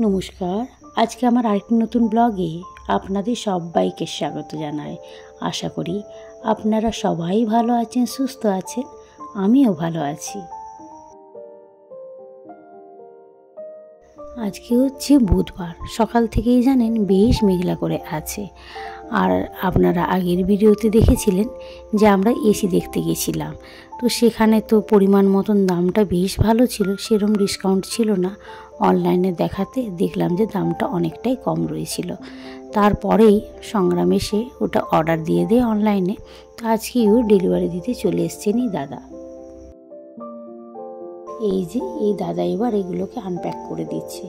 নমস্কার, আজকে আমার আরেকটি নতুন ব্লগে আপনাদের সবাইকে স্বাগত জানাই। আশা করি আপনারা সবাই ভালো আছেন, সুস্থ আছেন, আমিও ভালো আছি। আজকে হচ্ছে বুধবার, সকাল থেকেই জানেন বেশ মেঘলা করে আছে। আর আপনারা আগের ভিডিওতে দেখেছিলেন যে আমরা এসি দেখতে গেছিলাম, তো সেখানে তো পরিমাণ মতন দামটা বেশ ভালো ছিল, সেরকম ডিসকাউন্ট ছিল না। অনলাইনে দেখাতে দেখলাম যে দামটা অনেকটাই কম রয়েছিল। তারপরেই সংগ্রাম এসে ওটা অর্ডার দিয়ে দেয় অনলাইনে। তো আজকেও ডেলিভারি দিতে চলে এসছেনই দাদা। এই দাদা এবার এগুলোকে আনপ্যাক করে দিচ্ছে।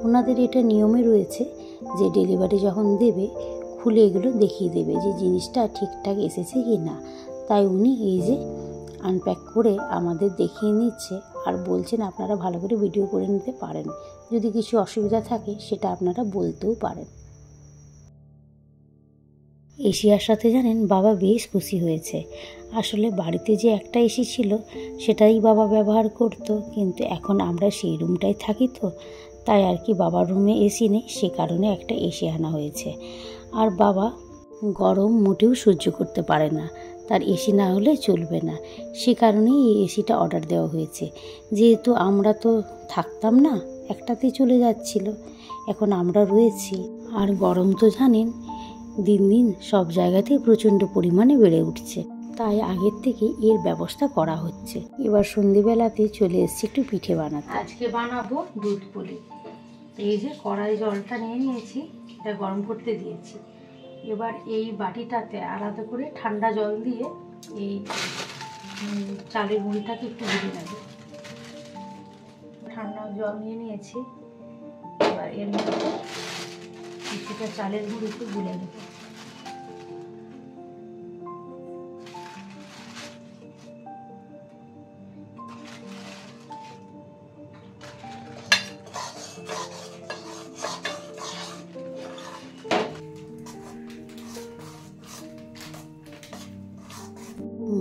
ওনাদের এটা নিয়মে রয়েছে যে ডেলিভারি যখন দেবে খুলে এগুলো দেখিয়ে দেবে যে জিনিসটা ঠিকঠাক এসেছে কি না। তাই উনি এই যে আনপ্যাক করে আমাদের দেখিয়ে নিচ্ছে আর বলছেন আপনারা ভালো করে ভিডিও করে নিতে পারেন, যদি কিছু অসুবিধা থাকে সেটা আপনারা বলতেও পারেন। এশিয়ার সাথে জানেন বাবা বেশ খুশি হয়েছে। আসলে বাড়িতে যে একটা এসি ছিল সেটাই বাবা ব্যবহার করত, কিন্তু এখন আমরা সেই রুমটাই থাকি, তো তাই আর কি বাবার রুমে এসি নেই, সে কারণে একটা এসি আনা হয়েছে। আর বাবা গরম মোটেও সহ্য করতে পারে না, তার এসি না হলে চলবে না। সে কারণেই এই এসিটা অর্ডার দেওয়া হয়েছে। যেহেতু আমরা তো থাকতাম না, একটাতেই চলে যাচ্ছিল, এখন আমরা রয়েছি। আর গরম তো জানেন দিন দিন সব জায়গাতেই প্রচণ্ড পরিমাণে বেড়ে উঠছে, তাই আগের থেকে এর ব্যবস্থা করা হচ্ছে। এবার সন্ধেবেলাতে চলে এসেছি একটু পিঠে বানাতে। আজকে বানাবো দুধ পুলি। এই যে কড়াই জলটা নিয়ে নিয়েছি, এটা গরম করতে দিয়েছি। এবার এই বাটিটাতে আলাদা করে ঠান্ডা জল দিয়ে এই চালের গুঁড়িটাকে একটু গুলে নেব। ঠান্ডা জল নিয়ে নিয়েছি, এবার এর মধ্যে কিছুটা চালের গুঁড়ি একটু গুলে নেব।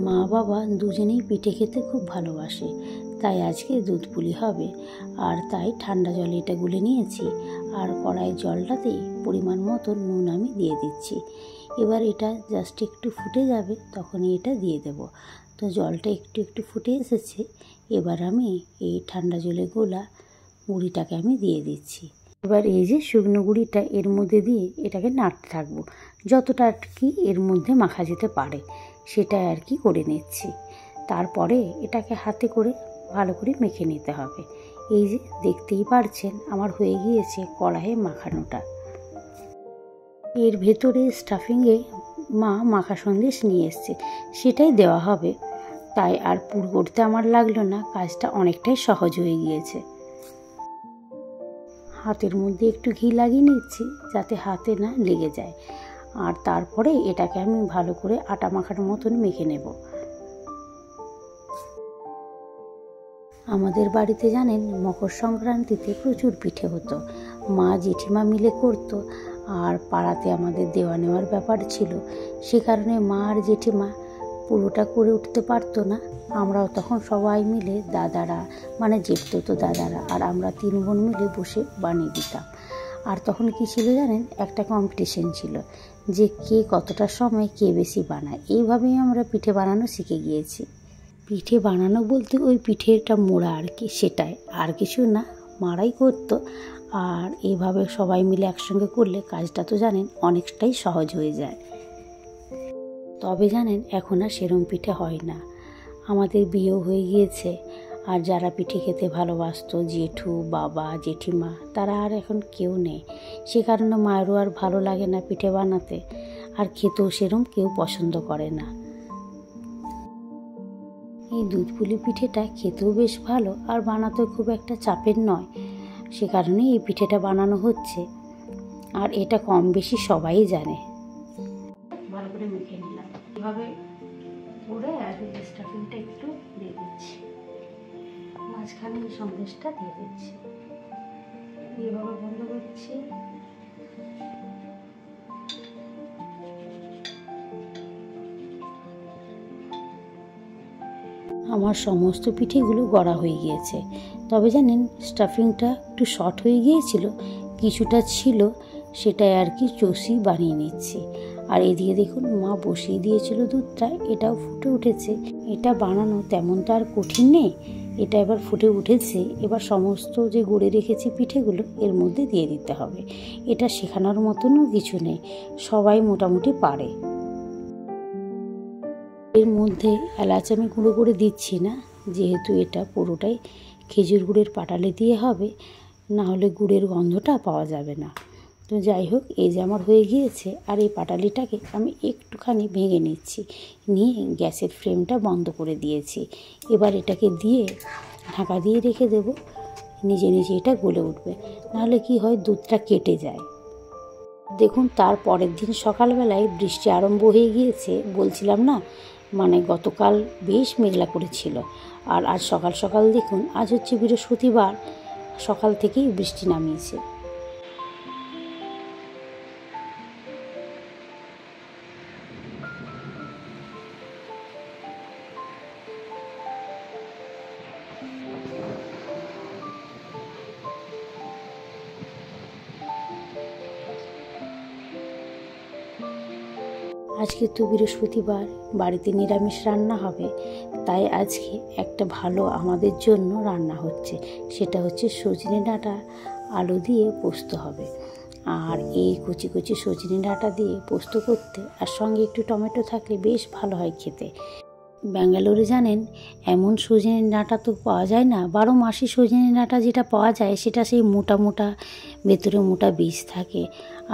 মা বাবা দুজনেই পিঠে খেতে খুব ভালোবাসে, তাই আজকে দুধ পুলি হবে। আর তাই ঠান্ডা জলে এটা গুলে নিয়েছি, আর কড়াইয়ের জলটাতেই পরিমাণ মতো নুন আমি দিয়ে দিচ্ছি। এবার এটা জাস্ট একটু ফুটে যাবে, তখনই এটা দিয়ে দেব। তো জলটা একটু একটু ফুটে এসেছে, এবার আমি এই ঠান্ডা জলে গোলা গুঁড়িটাকে আমি দিয়ে দিচ্ছি। এবার এই যে শুকনো গুঁড়িটা এর মধ্যে দিয়ে এটাকে নাড়তে থাকবো, যতটা আর কি এর মধ্যে মাখা যেতে পারে সেটাই আর কি করে নিচ্ছি। তারপরে এটাকে হাতে করে ভালো করে মেখে নিতে হবে। এই যে দেখতেই পারছেন আমার হয়ে গিয়েছে কড়াইয়ে মাখানোটা। এর ভেতরে স্টাফিংয়ে মা মাখা সন্দেশ নিয়ে এসছে, সেটাই দেওয়া হবে। তাই আর পুর করতে আমার লাগলো না, কাজটা অনেকটাই সহজ হয়ে গিয়েছে। হাতের মধ্যে একটু ঘি লাগিয়ে নিচ্ছি যাতে হাতে না লেগে যায়। আর তারপরে এটাকে আমি ভালো করে আটা মাখার মতন মেখে নেব। আমাদের বাড়িতে জানেন মকর সংক্রান্তিতে প্রচুর পিঠে হতো, মা জেঠিমা মিলে করতো। আর পাড়াতে আমাদের দেওয়া নেওয়ার ব্যাপার ছিল, সে কারণে মা আর জেঠিমা পুরোটা করে উঠতে পারতো না। আমরাও তখন সবাই মিলে দাদারা, মানে জেঠতো দাদারা আর আমরা 3 বোন মিলে বসে বানিয়ে দিতাম। আর তখন কি ছিল জানেন, একটা কম্পিটিশন ছিল যে কে কতটা সময় কে বেশি বানায়। এইভাবেই আমরা পিঠে বানানো শিখে গিয়েছি। পিঠে বানানো বলতে ওই পিঠেটা মোড়া আর কি, সেটাই, আর কিছু না, মারাই করতো। আর এইভাবে সবাই মিলে একসঙ্গে করলে কাজটা তো জানেন অনেকটাই সহজ হয়ে যায়। তবে জানেন এখন আর সেরম পিঠে হয় না, আমাদের বিয়েও হয়ে গিয়েছে। আর যারা পিঠে খেতে ভালোবাসতো, জেঠু, বাবা, জেঠিমা, তারা আর এখন কেউ নেই। সে কারণে মায়েরও আর ভালো লাগে না পিঠে বানাতে, আর খেতেও সেরম কেউ পছন্দ করে না। এই দুধ পুলি পিঠেটা খেতেও বেশ ভালো, আর বানাতেও খুব একটা চাপের নয়, সে কারণে এই পিঠেটা বানানো হচ্ছে। আর এটা কম বেশি সবাই জানে। ভালো করে মেখে নিলাম এভাবে করে, আর স্টাফিংটা একটু দিয়ে দিচ্ছি, মাঝখানে এই সন্দেশটা দিয়ে দিচ্ছি, এভাবে বন্ধ করছি। আমার সমস্ত পিঠেগুলো গড়া হয়ে গিয়েছে, তবে জানেন স্টাফিংটা একটু শর্ট হয়ে গিয়েছিল, কিছুটা ছিল সেটাই আর কি চষি বানিয়ে নিচ্ছি। আর এদিকে দেখুন মা বসিয়ে দিয়েছিল দুধটা, এটাও ফুটে উঠেছে। এটা বানানো তেমন তো আর কঠিন নেই, এটা এবার ফুটে উঠেছে। এবার সমস্ত যে গড়ে রেখেছি পিঠেগুলো এর মধ্যে দিয়ে দিতে হবে। এটা শেখানোর মতনও কিছু নেই, সবাই মোটামুটি পারে। এর মধ্যে এলাচ আমি গুঁড়ো করে দিচ্ছি না, যেহেতু এটা পুরোটাই খেজুর গুড়ের পাটালি দিয়ে হবে, না হলে গুড়ের গন্ধটা পাওয়া যাবে না। তো যাই হোক, এই যে আমার হয়ে গিয়েছে। আর এই পাটালিটাকে আমি একটুখানি ভেঙে নিচ্ছি, নিয়ে গ্যাসের ফ্লেমটা বন্ধ করে দিয়েছি। এবার এটাকে দিয়ে ঢাকা দিয়ে রেখে দেব, নিজে নিজে এটা গলে উঠবে, নাহলে কি হয় দুধটা কেটে যায়। দেখুন তার পরের দিন সকালবেলায় বৃষ্টি আরম্ভ হয়ে গিয়েছে। বলছিলাম না, মানে গতকাল বেশ মেঘলা করেছিল, আর আজ সকাল সকাল দেখুন, আজ হচ্ছে বৃহস্পতিবার, সকাল থেকেই বৃষ্টি নামিয়েছে। আজকে তো বৃহস্পতিবার, বাড়িতে নিরামিষ রান্না হবে, তাই আজকে একটা ভালো আমাদের জন্য রান্না হচ্ছে। সেটা হচ্ছে সজনে ডাঁটা আলু দিয়ে পোস্ত হবে। আর এই কচি কচি সজনে ডাঁটা দিয়ে পোস্ত করতে আর সঙ্গে একটু টমেটো থাকলে বেশ ভালো হয় খেতে। ব্যাঙ্গালোরে জানেন এমন সজনে ডাঁটা তো পাওয়া যায় না, 12 মাসি সজনে ডাঁটা যেটা পাওয়া যায় সেটা সেই মোটা মোটা, ভেতরে মোটা বীজ থাকে।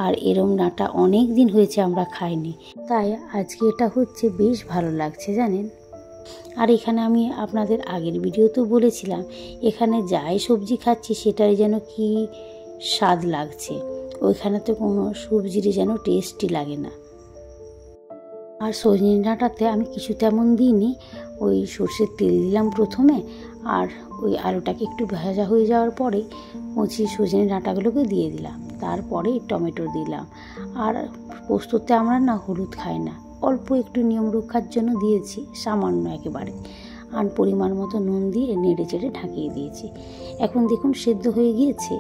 আর এরম ডাঁটা অনেক দিন হয়েছে আমরা খাইনি, তাই আজকে এটা হচ্ছে, বেশ ভালো লাগছে জানেন। আর এখানে আমি আপনাদের আগের ভিডিওতেও বলেছিলাম, এখানে যাই সবজি খাচ্ছি সেটাই যেন কি স্বাদ লাগছে, ওইখানে তো কোনো সবজিরই যেন টেস্টই লাগে না। আর সজনে ডাঁটাতে আমি কিছু তেমন দিইনি, ওই সর্ষের তেল দিলাম প্রথমে, আর ওই আলুটাকে একটু ভাজা হয়ে যাওয়ার পরে কচি সজনে ডাঁটাগুলোকে দিয়ে দিলাম, তারপরে টমেটো দিলাম। আর পোস্ততে আমরা না হলুদ খাই না, অল্প একটু নিয়ম রক্ষার জন্য দিয়েছি, সামান্য একেবারে। আর পরিমাণ মতো নুন দিয়ে নেড়ে চেড়ে ঢাকিয়ে দিয়েছি। এখন দেখুন সেদ্ধ হয়ে গিয়েছে।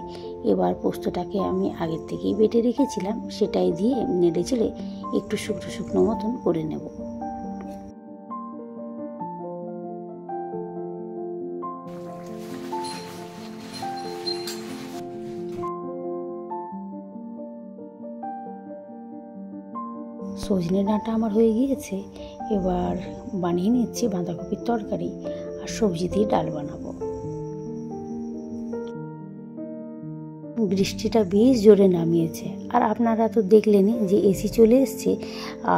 এবার পোস্তটাকে আমি আগের থেকেই বেটে রেখেছিলাম, সেটাই দিয়ে নেড়ে চেড়ে একটু শুকনো শুকনো মতন করে নেব। সজনে ডাঁটা আমার হয়ে গিয়েছে। এবার বানিয়ে নিচ্ছি বাঁধাকপির তরকারি, আর সবজি দিয়ে ডাল বানাবো। বৃষ্টিটা বেশ জোরে নামিয়েছে, আর আপনারা তো দেখলেনই যে এসি চলে এসছে,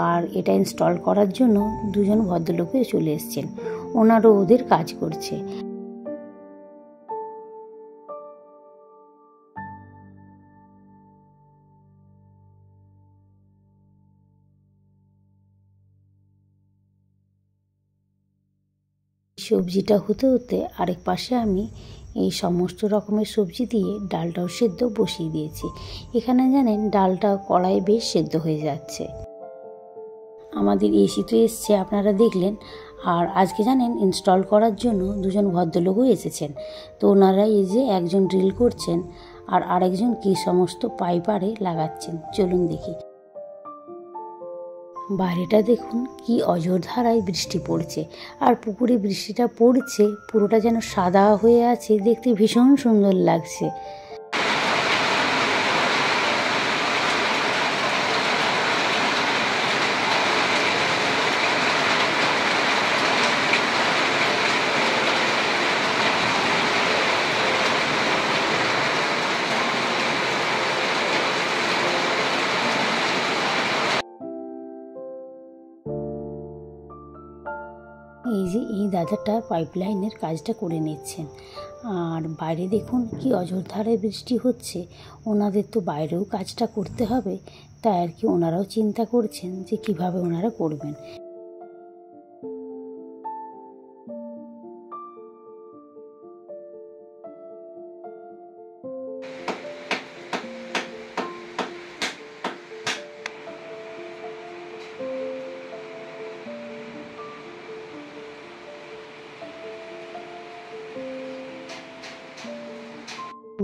আর এটা ইনস্টল করার জন্য দুজন ভদ্রলোকও চলে এসছেন, ওনারও ওদের কাজ করছে। সবজিটা হতে হতে আরেক পাশে আমি এই সমস্ত রকমের সবজি দিয়ে ডালটাও সেদ্ধ বসিয়ে দিয়েছি। এখানে জানেন ডালটা কড়াইয়ে বেশ সেদ্ধ হয়ে যাচ্ছে। আমাদের এসি তো এসছে, আপনারা দেখলেন। আর আজকে জানেন ইনস্টল করার জন্য দুজন ভদ্রলোকও এসেছেন। তো ওনারা এই যে একজন ড্রিল করছেন, আর আরেকজন কি সমস্ত পাইপারে লাগাচ্ছেন, চলুন দেখি। বাইরেটা দেখুন কি অঝোরধারায় বৃষ্টি পড়ছে, আর পুকুরে বৃষ্টিটা পড়ছে, পুরোটা যেন সাদা হয়ে আছে, দেখতে ভীষণ সুন্দর লাগছে। এই যে এই দাদাটা পাইপলাইনের কাজটা করে নিচ্ছেন, আর বাইরে দেখুন কি অঝোরধারায় বৃষ্টি হচ্ছে। ওনাদের তো বাইরেও কাজটা করতে হবে, তাই আর কি ওনারাও চিন্তা করছেন যে কিভাবে ওনারা করবেন।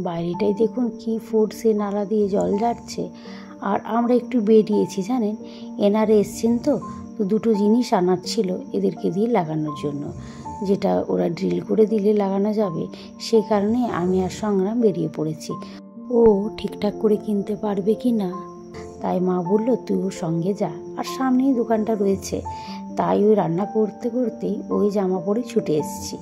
বাইরেটাই দেখুন কি ফোর্সে নালা দিয়ে জল যাচ্ছে। আর আমরা একটু বেরিয়েছি জানেন, এনারা এসছেন তো দুটো জিনিস আনার ছিল এদেরকে দিয়ে লাগানোর জন্য, যেটা ওরা ড্রিল করে দিলে লাগানো যাবে। সেই কারণে আমি আর সংগ্রাম বেরিয়ে পড়েছি। ও ঠিকঠাক করে কিনতে পারবে কি না, তাই মা বলল তুই ওর সঙ্গে যা। আর সামনেই দোকানটা রয়েছে, তাই ওই রান্না করতে করতেই ওই জামা পরে ছুটে এসেছি।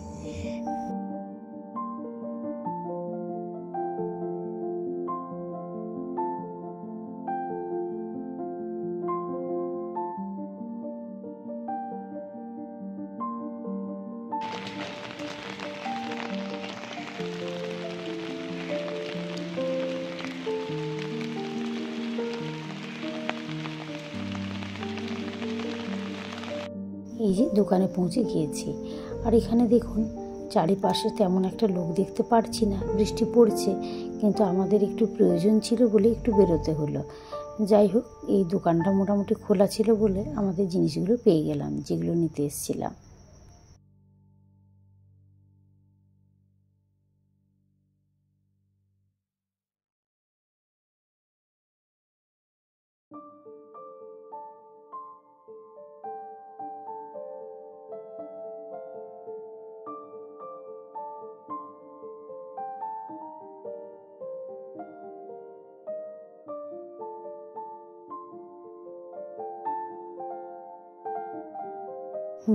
এই যে দোকানে পৌঁছে গিয়েছি। আর এখানে দেখুন চারিপাশে তেমন একটা লোক দেখতে পারছি না, বৃষ্টি পড়ছে, কিন্তু আমাদের একটু প্রয়োজন ছিল বলে একটু বেরোতে হলো। যাই হোক, এই দোকানটা মোটামুটি খোলা ছিল বলে আমাদের জিনিসগুলো পেয়ে গেলাম যেগুলো নিতে এসেছিলাম।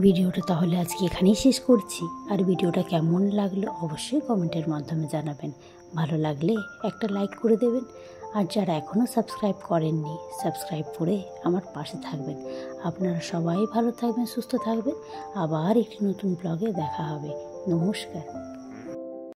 ভিডিওটা তাহলে আজকে এখানেই শেষ করছি। আর ভিডিওটা কেমন লাগলো অবশ্যই কমেন্টের মাধ্যমে জানাবেন। ভালো লাগলে একটা লাইক করে দেবেন। আর যারা এখনও সাবস্ক্রাইব করেননি, সাবস্ক্রাইব করে আমার পাশে থাকবেন। আপনারা সবাই ভালো থাকবেন, সুস্থ থাকবেন। আবার একটি নতুন ব্লগে দেখা হবে। নমস্কার।